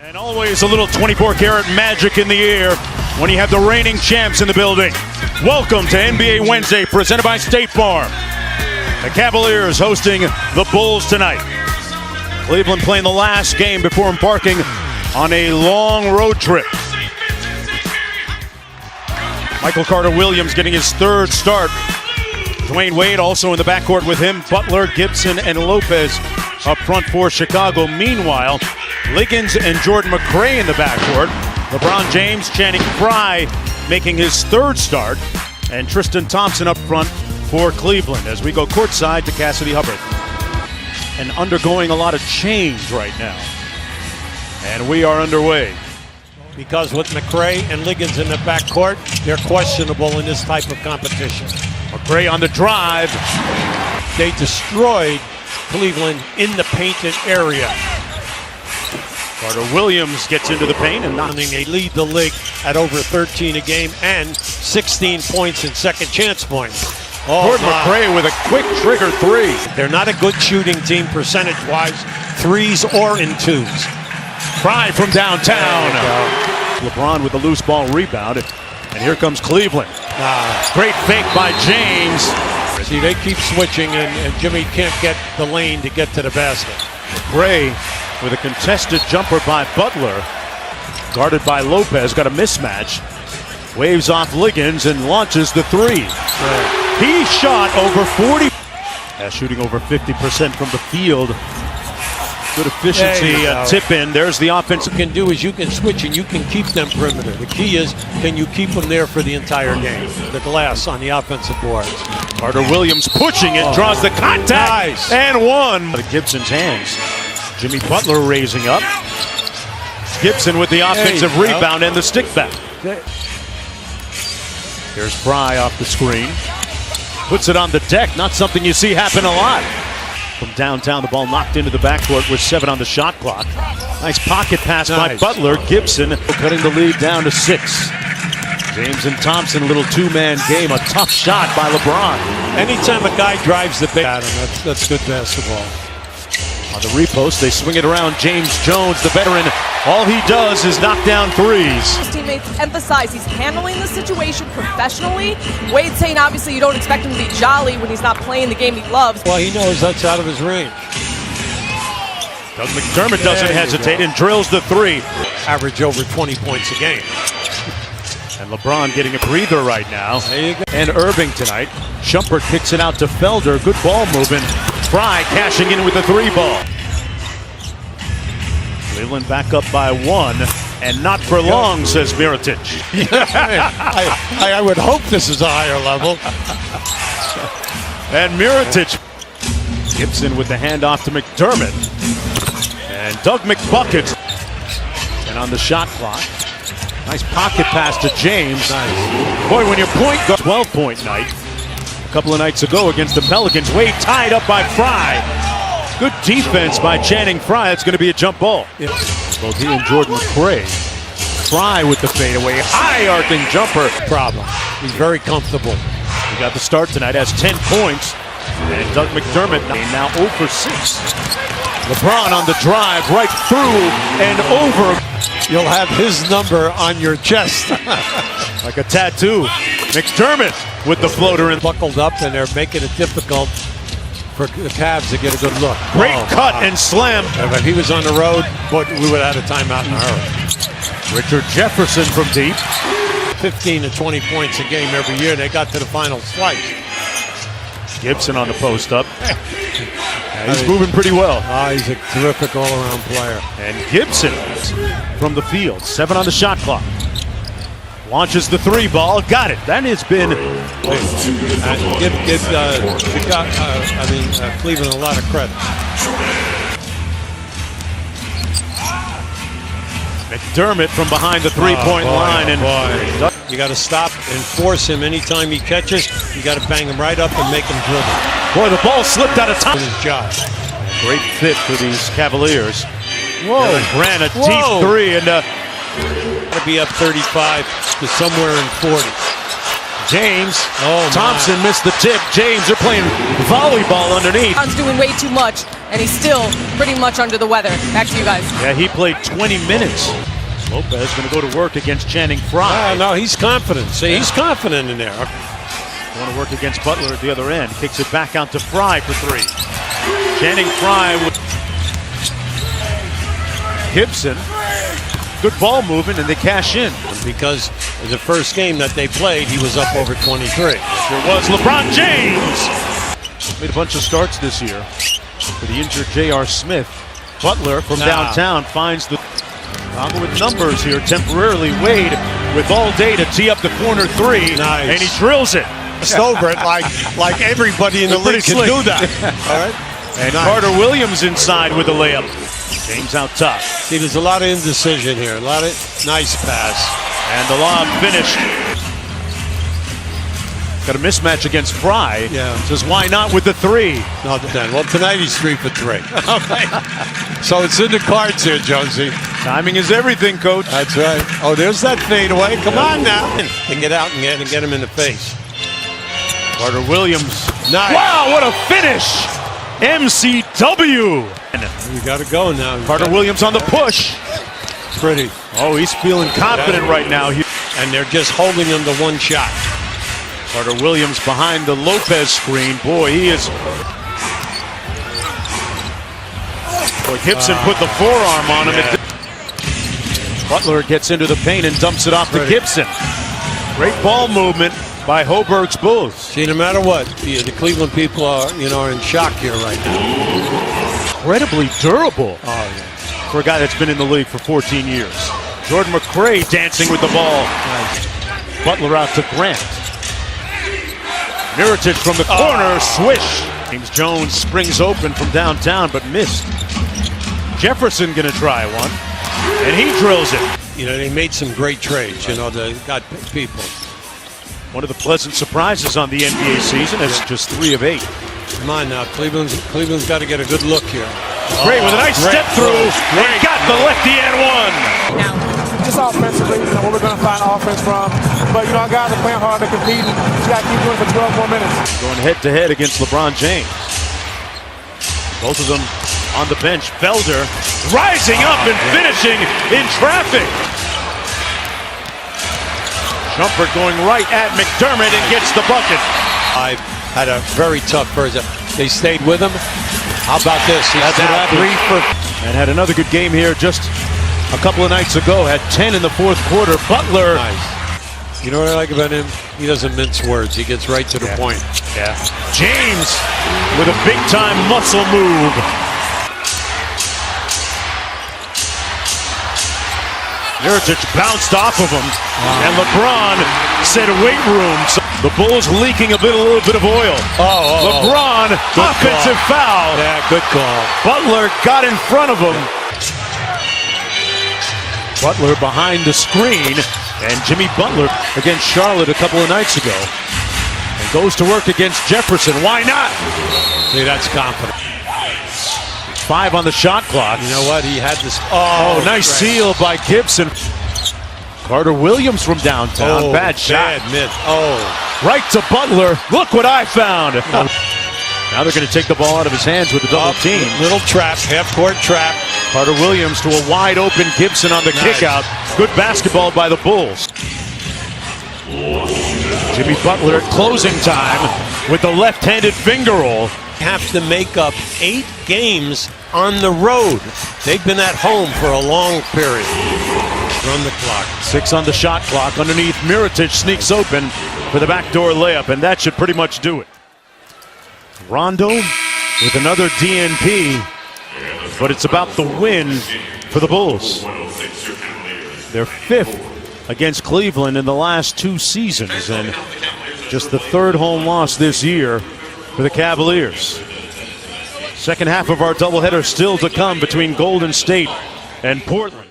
And always a little 24-karat magic in the air when you have the reigning champs in the building. Welcome to NBA Wednesday, presented by State Farm. The Cavaliers hosting the Bulls tonight. Cleveland playing the last game before embarking on a long road trip. Michael Carter-Williams getting his third start. Dwayne Wade also in the backcourt with him. Butler, Gibson, and Lopez up front for Chicago. Meanwhile, Liggins and Jordan McRae in the backcourt. LeBron James, Channing Frye making his third start. And Tristan Thompson up front for Cleveland as we go courtside to Cassidy Hubbard. And undergoing a lot of change right now. And we are underway. Because with McRae and Liggins in the backcourt, they're questionable in this type of competition. McRae on the drive. They destroyed Cleveland in the painted area. Carter-Williams gets into the paint and knocking. They lead the league at over 13 a game and 16 points in second chance points. Jordan McRae with a quick trigger three. They're not a good shooting team percentage-wise, threes or in twos. Frye from downtown. LeBron with the loose ball rebound. And here comes Cleveland. Great fake by James. See, they keep switching, and Jimmy can't get the lane to get to the basket. McRae with a contested jumper by Butler. Guarded by Lopez, got a mismatch. Waves off Liggins and launches the three. He shot over 40. Shooting over 50% from the field. Good efficiency, tip in. There's the offense. What you can do is you can switch and you can keep them perimeter. The key is, can you keep them there for the entire game? The glass on the offensive boards. Carter-Williams pushing it, draws the contact, and one. Out of Gibson's hands. Jimmy Butler raising up. Gibson with the offensive rebound and the stick back. Here's Frye off the screen. Puts it on the deck, not something you see happen a lot. From downtown, the ball knocked into the backcourt with 7 on the shot clock. Nice pocket pass by Butler. Gibson cutting the lead down to 6. James and Thompson, a little two-man game. A tough shot by LeBron. Anytime a guy drives the big at him, that's good basketball. On the repost, they swing it around. James Jones, the veteran, all he does is knock down threes. His teammates emphasize he's handling the situation professionally. Wade saying obviously you don't expect him to be jolly when he's not playing the game he loves. Well, he knows that's out of his range. Doug McDermott doesn't hesitate and drills the three. Average over 20 points a game. And LeBron getting a breather right now. There you go. And Irving tonight. Shumpert kicks it out to Felder. Good ball movement. Frye cashing in with the 3 ball. Cleveland back up by 1. And not for long, says Mirotic. I would hope this is a higher level. And Mirotic. Gibson with the handoff to McDermott. And Doug McBucket. And on the shot clock. Nice pocket pass to James. Nice. Boy, when your point guard, 12-point night. A couple of nights ago against the Pelicans. Wade tied up by Frye. Good defense by Channing Frye. That's going to be a jump ball. Both he and Jordan McRae. Frye with the fadeaway. High arcing jumper. Problem. He's very comfortable. He got the start tonight. Has 10 points. And Doug McDermott now 0 for 6. LeBron on the drive, right through and over. You'll have his number on your chest. Like a tattoo. McDermott with the floater and buckled up, and they're making it difficult for the Cavs to get a good look. Great cut and slam. If he was on the road, but we would have had a timeout in a hurry. Richard Jefferson from deep. 15 to 20 points a game every year. They got to the final twice. Gibson on the post up. He's moving pretty well. He's a terrific all-around player. And Gibson from the field. 7 on the shot clock. Launches the 3 ball. Got it. That has been. Give Cleveland a lot of credit. McDermott from behind the 3-point line. And you got to stop and force him anytime he catches. You got to bang him right up and make him dribble. Boy, the ball slipped out of time. His job. Great fit for these Cavaliers. Ran a deep 3 and to be up 35 to somewhere in 40. James. Oh, Thompson missed the tip. James, they're playing volleyball underneath. Brown's doing way too much, and he's still pretty much under the weather. Back to you guys. Yeah, he played 20 minutes. Lopez going to go to work against Channing Frye. No, he's confident. See, he's confident in there. Want to work against Butler at the other end. Kicks it back out to Frye for three. Channing Frye with Gibson. Good ball movement, and they cash in. Because in the first game that they played, he was up over 23. Sure was. LeBron James made a bunch of starts this year for the injured J.R. Smith. Butler from downtown finds the with numbers here temporarily. Wade with all day to tee up the corner three, and he drills it. Just over it like everybody in the league can do that. All right. And Carter Williams inside with the layup. James out top. See, there's a lot of indecision here. A lot of nice pass. And the lob finished. Got a mismatch against Frye. Yeah. Says, why not with the three? No, then. Well, tonight he's 3 for 3. Okay. So it's in the cards here, Jonesy. Timing is everything, Coach. That's right. Oh, there's that fadeaway. Come on now. And get out and get him in the face. Carter Williams. Nice. Wow, what a finish! MCW. You got to go now. Carter Williams on the push. Pretty. Oh, he's feeling confident right now. And they're just holding him to one shot. Carter Williams behind the Lopez screen. Boy, he is. Boy, Gibson put the forearm on him. Yeah. Butler gets into the paint and dumps it off to Gibson. Great ball movement by Hoburg's Bulls. See, no matter what, the Cleveland people are, in shock here right now. Incredibly durable. Oh, yeah. For a guy that's been in the league for 14 years. Jordan McRae dancing with the ball. Nice. Butler out to Grant. Mirotic from the corner, swish. James Jones springs open from downtown, but missed. Jefferson gonna try one, and he drills it. They made some great trades. They got people. One of the pleasant surprises on the NBA season is just 3 of 8. Come on now, Cleveland's got to get a good look here. Great with a nice step through, and got the lefty and one. Now, just offensively, where we're going to find offense from. But, our guys are playing hard to compete. You got to keep doing it for 12 more minutes. Going head-to-head against LeBron James. Both of them on the bench. Felder rising up and finishing in traffic. Shumpert going right at McDermott and gets the bucket. I've had a very tough first. They stayed with him. How about this? He's now 3 for. And had another good game here just a couple of nights ago. Had 10 in the fourth quarter. Butler. Nice. You know what I like about him? He doesn't mince words. He gets right to the point. Yeah. James with a big-time muscle move. Mirotic bounced off of him, and LeBron said weight room. So the Bulls leaking a little bit of oil. LeBron, offensive foul. Yeah, good call. Butler got in front of him. Butler behind the screen, and Jimmy Butler against Charlotte a couple of nights ago. And goes to work against Jefferson. Why not? See, that's confident. 5 on the shot clock. You know what? He had this. Nice steal by Gibson. Carter Williams from downtown. Bad shot. Bad mid. Right to Butler. Look what I found. Now they're going to take the ball out of his hands with the double team. Little trap, half-court trap. Carter Williams to a wide-open Gibson on the kick-out. Good basketball by the Bulls. Jimmy Butler at closing time with the left-handed finger roll. Have to make up 8 games on the road. They've been at home for a long period. Run the clock. 6 on the shot clock. Underneath, Mirotic sneaks open for the backdoor layup, and that should pretty much do it. Rondo with another DNP, but it's about the win for the Bulls. They're 5th against Cleveland in the last 2 seasons, and just the 3rd home loss this year for the Cavaliers. Second half of our doubleheader still to come between Golden State and Portland.